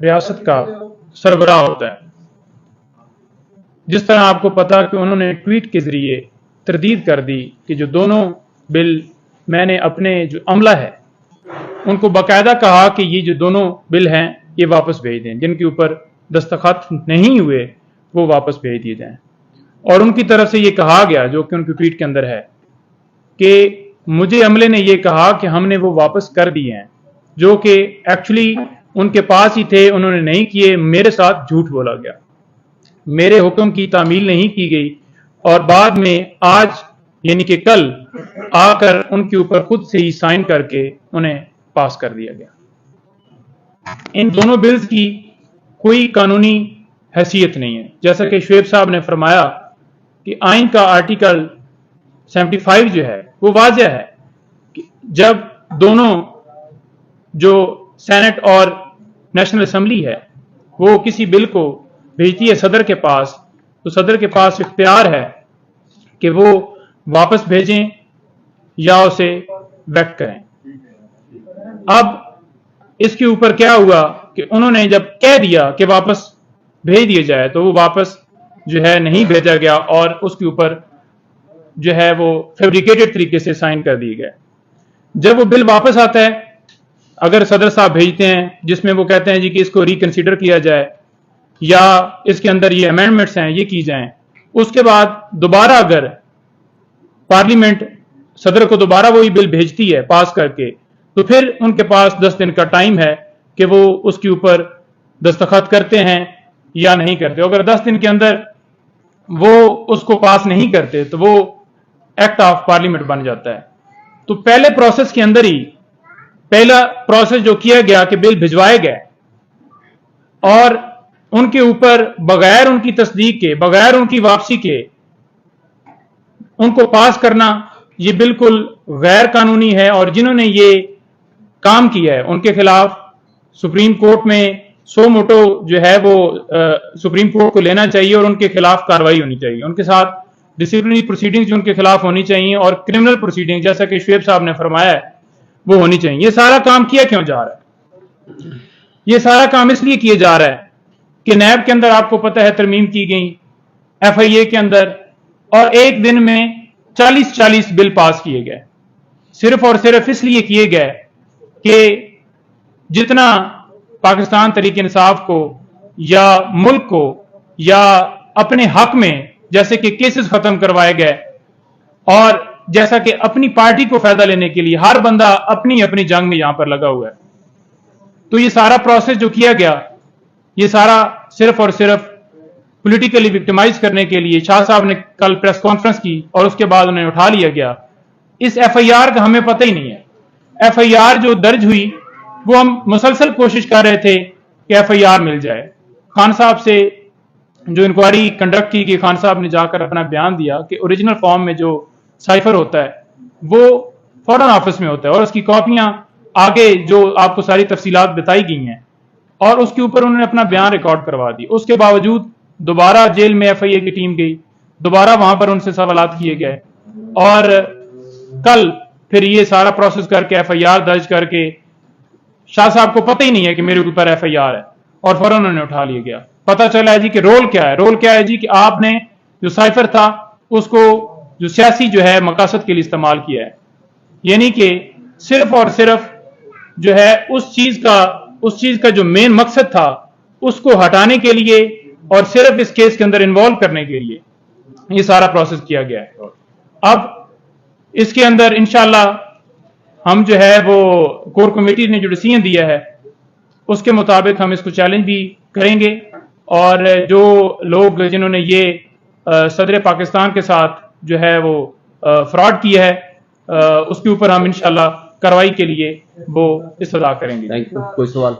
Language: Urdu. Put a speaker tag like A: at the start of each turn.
A: ریاست کا سربراہ ہوتا ہے. جس طرح آپ کو پتا کہ انہوں نے ٹویٹ کے ذریعے تردید کر دی کہ جو دونوں بل میں نے اپنے جو عملہ ہے ان کو باقاعدہ کہا کہ یہ جو دونوں بل ہیں یہ واپس بھیج دیں، جن کے اوپر دستخط نہیں ہوئے وہ واپس بھیج دیے جائیں. اور ان کی طرف سے یہ کہا گیا، جو کہ ان کی ٹویٹ کے اندر ہے، کہ مجھے عملے نے یہ کہا کہ ہم نے وہ واپس کر دیے ہیں، جو کہ ایکچولی ان کے پاس ہی تھے، انہوں نے نہیں کیے، میرے ساتھ جھوٹ بولا گیا، میرے حکم کی تعمیل نہیں کی گئی، اور بعد میں آج یعنی کہ کل آ کر ان کے اوپر خود سے ہی سائن کر کے انہیں پاس کر دیا گیا. ان دونوں بلز کی کوئی قانونی حیثیت نہیں ہے. جیسا کہ شعیب صاحب نے فرمایا کہ آئین کا آرٹیکل 75 جو ہے وہ واضح ہے کہ جب دونوں جو سینٹ اور نیشنل اسمبلی ہے وہ کسی بل کو بھیجتی ہے صدر کے پاس، تو صدر کے پاس اختیار ہے کہ وہ واپس بھیجیں یا اسے ویٹ کریں. اب اس کے اوپر کیا ہوا کہ انہوں نے جب کہہ دیا کہ واپس بھیج دیا جائے تو وہ واپس جو ہے نہیں بھیجا گیا، اور اس کے اوپر جو ہے وہ فیبریکیٹڈ طریقے سے سائن کر دیے گئے. جب وہ بل واپس آتا ہے، اگر صدر صاحب بھیجتے ہیں جس میں وہ کہتے ہیں جی کہ اس کو ریکنسیڈر کیا جائے یا اس کے اندر یہ امینڈمنٹس ہیں یہ کی جائیں، اس کے بعد دوبارہ اگر پارلیمنٹ صدر کو دوبارہ وہی بل بھیجتی ہے پاس کر کے، تو پھر ان کے پاس 10 دن کا ٹائم ہے کہ وہ اس کے اوپر دستخط کرتے ہیں یا نہیں کرتے. اگر 10 دن کے اندر وہ اس کو پاس نہیں کرتے تو وہ ایکٹ آف پارلیمنٹ بن جاتا ہے. تو پہلے پروسیس کے اندر ہی پہلا پروسیس جو کیا گیا کہ بل بھجوائے گئے اور ان کے اوپر بغیر ان کی تصدیق کے، بغیر ان کی واپسی کے ان کو پاس کرنا یہ بالکل غیر قانونی ہے. اور جنہوں نے یہ کام کیا ہے ان کے خلاف سپریم کورٹ میں سو موٹو جو ہے وہ سپریم کورٹ کو لینا چاہیے اور ان کے خلاف کارروائی ہونی چاہیے. ان کے ساتھ ڈسپلنری پروسیڈنگز جو ان کے خلاف ہونی چاہیے اور کرمنل پروسیڈنگ جیسا کہ شعیب صاحب نے فرمایا ہے وہ ہونی چاہیے. یہ سارا کام کیا کیوں جا رہا ہے؟ یہ سارا کام اس لیے کیا جا رہا ہے کہ نیب کے اندر آپ کو پتہ ہے ترمیم کی گئی، ایف آئی اے کے اندر، اور ایک دن میں 40 بل پاس کیے گئے، صرف اور صرف اس لیے کیے گئے کہ جتنا پاکستان تحریک انصاف کو یا ملک کو یا اپنے حق میں جیسے کہ کیسز ختم کروائے گئے، اور جیسا کہ اپنی پارٹی کو فائدہ لینے کے لیے ہر بندہ اپنی اپنی جنگ میں یہاں پر لگا ہوا ہے. تو یہ سارا پروسیس جو کیا گیا یہ سارا صرف اور صرف پولیٹیکلی وکٹمائز کرنے کے لیے شاہ صاحب نے کل پریس کانفرنس کی اور اس کے بعد انہیں اٹھا لیا گیا. اس ایف آئی آر کا ہمیں پتہ ہی نہیں ہے. ایف آئی آر جو درج ہوئی وہ ہم مسلسل کوشش کر رہے تھے کہ ایف آئی آر مل جائے. خان صاحب سے جو انکوائری کنڈکٹ کی کہ خان صاحب نے جا کر اپنا بیان دیا کہ اوریجنل فارم میں جو سائفر ہوتا ہے وہ فوراً آفس میں ہوتا ہے اور اس کی کاپیاں آگے جو آپ کو ساری تفصیلات بتائی گئی ہیں، اور اس کے اوپر انہوں نے اپنا بیان ریکارڈ کروا دی. اس کے باوجود دوبارہ جیل میں ایف آئی اے کی ٹیم گئی، دوبارہ وہاں پر ان سے سوالات کیے گئے، اور کل پھر یہ سارا پروسیس کر کے ایف آئی آر درج کر کے شاہ صاحب کو پتہ ہی نہیں ہے کہ میرے اوپر ایف آئی آر ہے، اور فوراً انہوں نے اٹھا لیا گیا. پتہ چلا ہے جی کہ رول کیا ہے. رول کیا ہے جی کہ آپ نے جو سائفر تھا اس کو جو سیاسی جو ہے مقاصد کے لیے استعمال کیا ہے، یعنی کہ صرف اور صرف جو ہے اس چیز کا جو مین مقصد تھا اس کو ہٹانے کے لیے اور صرف اس کیس کے اندر انوالو کرنے کے لیے یہ سارا پروسیس کیا گیا ہے. اب اس کے اندر انشاءاللہ ہم جو ہے وہ کور کمیٹی نے جو ڈیسیژن دیا ہے اس کے مطابق ہم اس کو چیلنج بھی کریں گے، اور جو لوگ جنہوں نے یہ صدر پاکستان کے ساتھ جو ہے وہ فراڈ کیا ہے اس کے اوپر ہم انشاءاللہ کارروائی کے لیے وہ استدعا کریں گے.
B: کوئی سوال؟